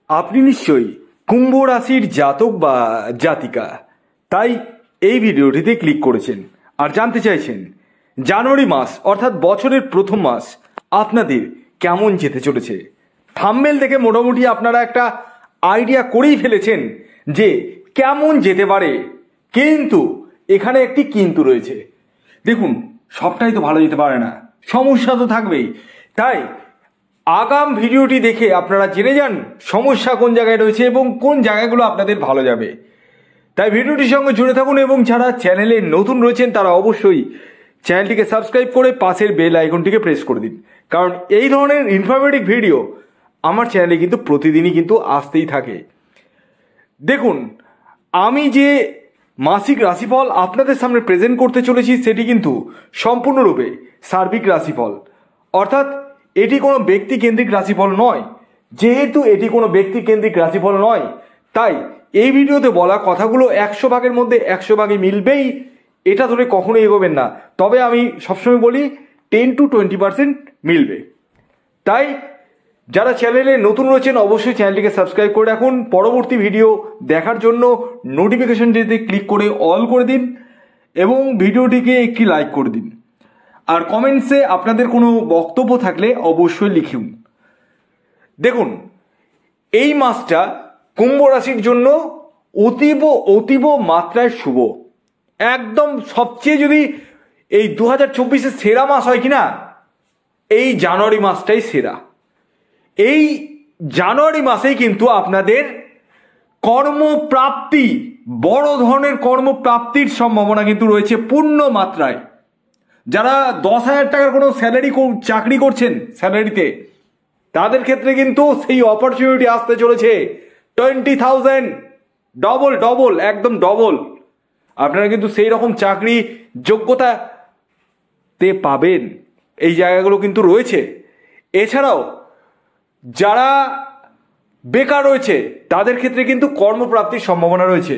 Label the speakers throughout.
Speaker 1: আপনি নিশ্চয়ই কুম্ভ রাশির জাতক বা জাতিকা, তাই এই ভিডিওটিতে ক্লিক করেছেন আর জানতে চাইছেন জানুয়ারি মাস অর্থাৎ বছরের প্রথম মাস আপনাদের কেমন যেতে চলেছে। থাম্বনেল থেকে মোটামুটি আপনারা একটা আইডিয়া করেই ফেলেছেন যে কেমন যেতে পারে, কিন্তু এখানে একটি কিন্তু রয়েছে। দেখুন, সবটাই তো ভালো যেতে পারে না, সমস্যা তো থাকবেই। তাই আগাম ভিডিওটি দেখে আপনারা জেনে যান সমস্যা কোন জায়গায় রয়েছে এবং কোন জায়গাগুলো আপনাদের ভালো যাবে। তাই ভিডিওটির সঙ্গে জুড়ে থাকুন এবং যারা চ্যানেলে নতুন রয়েছেন তারা অবশ্যই চ্যানেলটিকে সাবস্ক্রাইব করে পাশের বেল আইকনটিকে প্রেস করে দিন, কারণ এই ধরনের ইনফরমেটিভ ভিডিও আমার চ্যানেলে কিন্তু প্রতিদিনই কিন্তু আসতেই থাকে। দেখুন, আমি যে মাসিক রাশিফল আপনাদের সামনে প্রেজেন্ট করতে চলেছি সেটি কিন্তু সম্পূর্ণরূপে সার্বিক রাশিফল, অর্থাৎ এটি কোনো ব্যক্তি কেন্দ্রিক রাশিফল নয়। যেহেতু এটি কোনো ব্যক্তি কেন্দ্রিক রাশিফল নয়, তাই এই ভিডিওতে বলা কথাগুলো 100 ভাগের মধ্যে 100 ভাগই মিলবেই, এটা ধরে কখনোই এগোবেন না। তবে আমি সবসময় বলি 10 to 20% মিলবে। তাই যারা চ্যানেলে নতুন রয়েছেন অবশ্যই চ্যানেলটিকে সাবস্ক্রাইব করে রাখুন। পরবর্তী ভিডিও দেখার জন্য নোটিফিকেশনটিতে ক্লিক করে অল করে দিন এবং ভিডিওটিকে একটি লাইক করে দিন। আর কমেন্টসে আপনাদের কোনো বক্তব্য থাকলে অবশ্যই লিখুন। দেখুন, এই মাসটা কুম্ভ রাশির জন্য অতীব মাত্রায় শুভ। একদম সবচেয়ে যদি এই 2024-এর সেরা মাস হয় কিনা, এই জানুয়ারি মাসটাই সেরা। এই জানুয়ারি মাসেই কিন্তু আপনাদের কর্মপ্রাপ্তি, বড় ধরনের কর্মপ্রাপ্তির সম্ভাবনা কিন্তু রয়েছে পূর্ণ মাত্রায়। যারা 10,000 টাকার কোনো চাকরি করছেন স্যালারিতে, তাদের ক্ষেত্রে কিন্তু সেই অপরচুনিটি আসতে চলেছে 20,000, ডবল, একদম ডবল। আপনারা কিন্তু সেই রকম চাকরি যোগ্যতাতে পাবেন, এই জায়গাগুলো কিন্তু রয়েছে। এছাড়াও যারা বেকার রয়েছে তাদের ক্ষেত্রে কিন্তু কর্মপ্রাপ্তির সম্ভাবনা রয়েছে।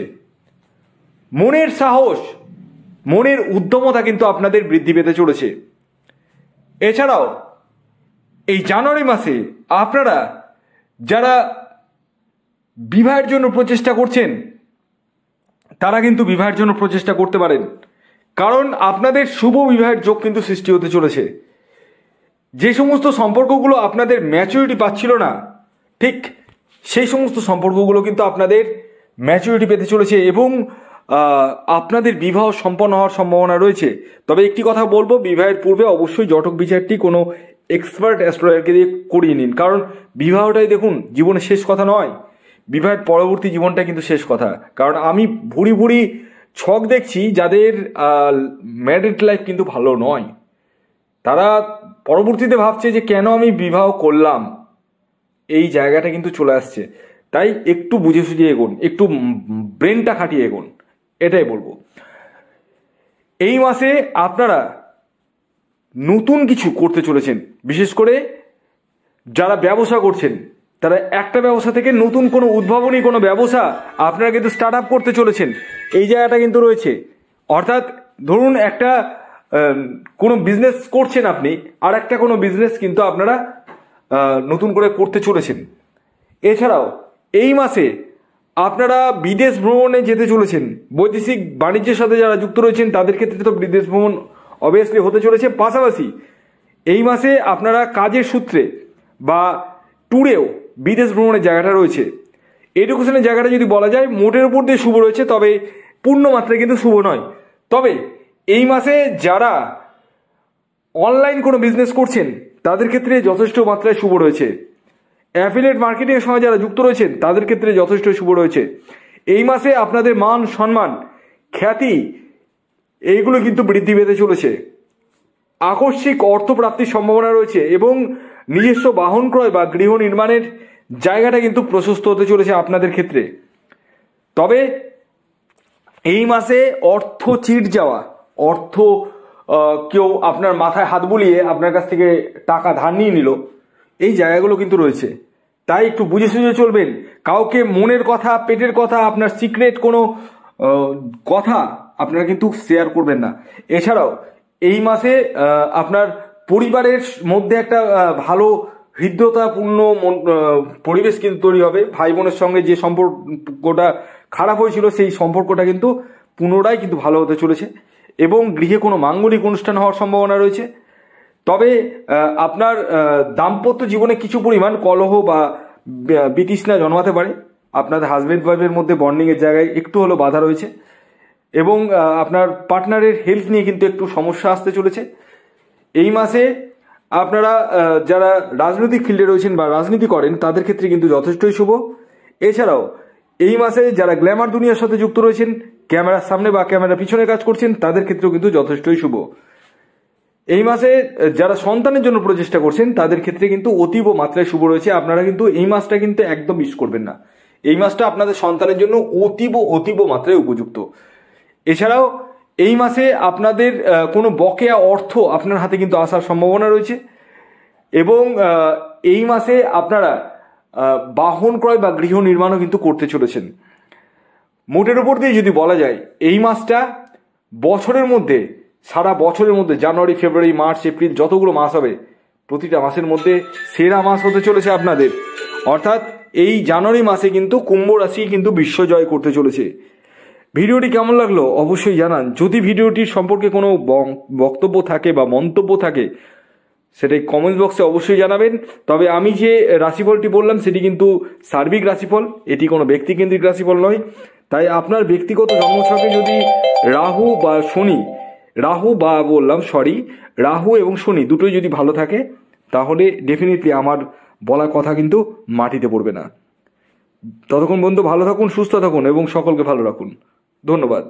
Speaker 1: মনের সাহস, মনের উদ্যমতা কিন্তু আপনাদের বৃদ্ধি পেতে চলেছে। এছাড়াও এই জানুয়ারি মাসে আপনারা যারা বিবাহের জন্য প্রচেষ্টা করছেন তারা কিন্তু বিবাহের জন্য প্রচেষ্টা করতে পারেন, কারণ আপনাদের শুভ বিবাহের যোগ কিন্তু সৃষ্টি হতে চলেছে। যে সমস্ত সম্পর্কগুলো আপনাদের ম্যাচুরিটি পাচ্ছিল না, ঠিক সেই সমস্ত সম্পর্কগুলো কিন্তু আপনাদের ম্যাচুরিটি পেতে চলেছে এবং আপনাদের বিবাহ সম্পন্ন হওয়ার সম্ভাবনা রয়েছে। তবে একটি কথা বলবো, বিবাহের পূর্বে অবশ্যই জটক বিচারটি কোনো এক্সপার্ট অ্যাস্ট্রোলজারকে দিয়ে করিয়ে নিন, কারণ বিবাহটাই দেখুন জীবনের শেষ কথা নয়, বিবাহের পরবর্তী জীবনটা কিন্তু শেষ কথা। কারণ আমি ভুরি ছক দেখছি যাদের ম্যারিড লাইফ কিন্তু ভালো নয়, তারা পরবর্তীতে ভাবছে যে কেন আমি বিবাহ করলাম, এই জায়গাটা কিন্তু চলে আসছে। তাই একটু বুঝে সুঝে এগোন, একটু ব্রেনটা খাটিয়ে এগোন, এটাই বলবো। এই মাসে আপনারা নতুন কিছু করতে চলেছেন, বিশেষ করে যারা ব্যবসা করছেন তারা একটা ব্যবসা থেকে নতুন কোনো উদ্ভাবনী কোনো ব্যবসা আপনারা কিন্তু স্টার্ট আপ করতে চলেছেন, এই জায়গাটা কিন্তু রয়েছে। অর্থাৎ ধরুন একটা কোনো বিজনেস করছেন আপনি, আর একটা কোনো বিজনেস কিন্তু আপনারা নতুন করে করতে চলেছেন। এছাড়াও এই মাসে আপনারা বিদেশ ভ্রমণে যেতে চলেছেন। বৈদেশিক বাণিজ্যের সাথে যারা যুক্ত রয়েছেন তাদের ক্ষেত্রে তো বিদেশ ভ্রমণ অবভিয়াসলি হতে চলেছে। পাশাপাশি এই মাসে আপনারা কাজের সূত্রে বা ট্যুরেও বিদেশ ভ্রমণের জায়গাটা রয়েছে। এডুকেশনের জায়গাটা যদি বলা যায় মোটের উপর দিয়ে শুভ রয়েছে, তবে পূর্ণ মাত্রায় কিন্তু শুভ নয়। তবে এই মাসে যারা অনলাইন কোনো বিজনেস করছেন তাদের ক্ষেত্রে যথেষ্ট মাত্রায় শুভ রয়েছে। অ্যাফিলিয়েট মার্কেটিংয়ের সঙ্গে যারা যুক্ত রয়েছেন তাদের ক্ষেত্রে যথেষ্ট শুভ রয়েছে। এই মাসে আপনাদের মান সম্মান খ্যাতি এইগুলো কিন্তু বৃদ্ধি পেতে চলেছে। আকস্মিক অর্থপ্রাপ্তির সম্ভাবনা রয়েছে এবং নিজস্ব বাহন ক্রয় বা গৃহ নির্মাণের জায়গাটা কিন্তু প্রশস্ত হতে চলেছে আপনাদের ক্ষেত্রে। তবে এই মাসে অর্থ চিট যাওয়া, অর্থ কেউ আপনার মাথায় হাত বুলিয়ে আপনার কাছ থেকে টাকা ধার নিয়ে নিল, এই জায়গাগুলো কিন্তু রয়েছে। তাই একটু বুঝে সুঝে চলবেন। কাউকে মনের কথা, পেটের কথা, আপনার সিক্রেট কোনো কথা আপনারা কিন্তু শেয়ার করবেন না। এছাড়াও এই মাসে আপনার পরিবারের মধ্যে একটা ভালো হৃদ্যতাপূর্ণ পরিবেশ কিন্তু তৈরি হবে। ভাই বোনের সঙ্গে যে সম্পর্কটা খারাপ হয়েছিল সেই সম্পর্কটা কিন্তু পুনরায় কিন্তু ভালো হতে চলেছে এবং গৃহে কোনো মাঙ্গলিক অনুষ্ঠান হওয়ার সম্ভাবনা রয়েছে। তবে আপনার দাম্পত্য জীবনে কিছু পরিমাণ কলহ বা বিতৃষ্ণা জন্মাতে পারে। আপনাদের হাজব্যান্ড ওয়াইফের মধ্যে বন্ডিংয়ের জায়গায় একটু হলেও বাধা রয়েছে এবং আপনার পার্টনারের হেলথ নিয়ে কিন্তু একটু সমস্যা আসতে চলেছে। এই মাসে আপনারা যারা রাজনৈতিক ফিল্ডে রয়েছেন বা রাজনীতি করেন তাদের ক্ষেত্রে কিন্তু যথেষ্টই শুভ। এছাড়াও এই মাসে যারা গ্ল্যামার দুনিয়ার সাথে যুক্ত রয়েছেন, ক্যামেরার সামনে বা ক্যামেরার পিছনে কাজ করছেন, তাদের ক্ষেত্রেও কিন্তু যথেষ্টই শুভ। এই মাসে যারা সন্তানের জন্য প্রচেষ্টা করছেন তাদের ক্ষেত্রে কিন্তু অতীব মাত্রায় শুভ রয়েছে। আপনারা কিন্তু এই মাসটা কিন্তু একদম মিস করবেন না। এই মাসটা আপনাদের সন্তানের জন্য অতীব মাত্রায় উপযুক্ত। এছাড়াও এই মাসে আপনাদের কোনো বকেয়া অর্থ আপনার হাতে কিন্তু আসার সম্ভাবনা রয়েছে এবং এই মাসে আপনারা বাহন ক্রয় বা গৃহ নির্মাণও কিন্তু করতে চলেছেন। মোটের উপর দিয়ে যদি বলা যায় এই মাসটা বছরের মধ্যে, সারা বছরের মধ্যে জানুয়ারি, ফেব্রুয়ারি, মার্চ, এপ্রিল যতগুলো মাস হবে প্রতিটা মাসের মধ্যে সেরা মাস হতে চলেছে আপনাদের। অর্থাৎ এই জানুয়ারি মাসে কিন্তু কুম্ভ রাশি কিন্তু বিশ্বজয় করতে চলেছে। ভিডিওটি কেমন লাগলো অবশ্যই জানান। যদি ভিডিওটির সম্পর্কে কোনো বক্তব্য থাকে বা মন্তব্য থাকে সেটাই কমেন্ট বক্সে অবশ্যই জানাবেন। তবে আমি যে রাশিফলটি বললাম সেটি কিন্তু সার্বিক রাশিফল, এটি কোনো ব্যক্তিকেন্দ্রিক রাশিফল নয়। তাই আপনার ব্যক্তিগত জন্মছকে যদি রাহু এবং শনি দুটোই যদি ভালো থাকে তাহলে ডেফিনেটলি আমার বলা কথা কিন্তু মাটিতে পড়বে না। ততক্ষণ বন্ধু ভালো থাকুন, সুস্থ থাকুন এবং সকলকে ভালো রাখুন। ধন্যবাদ।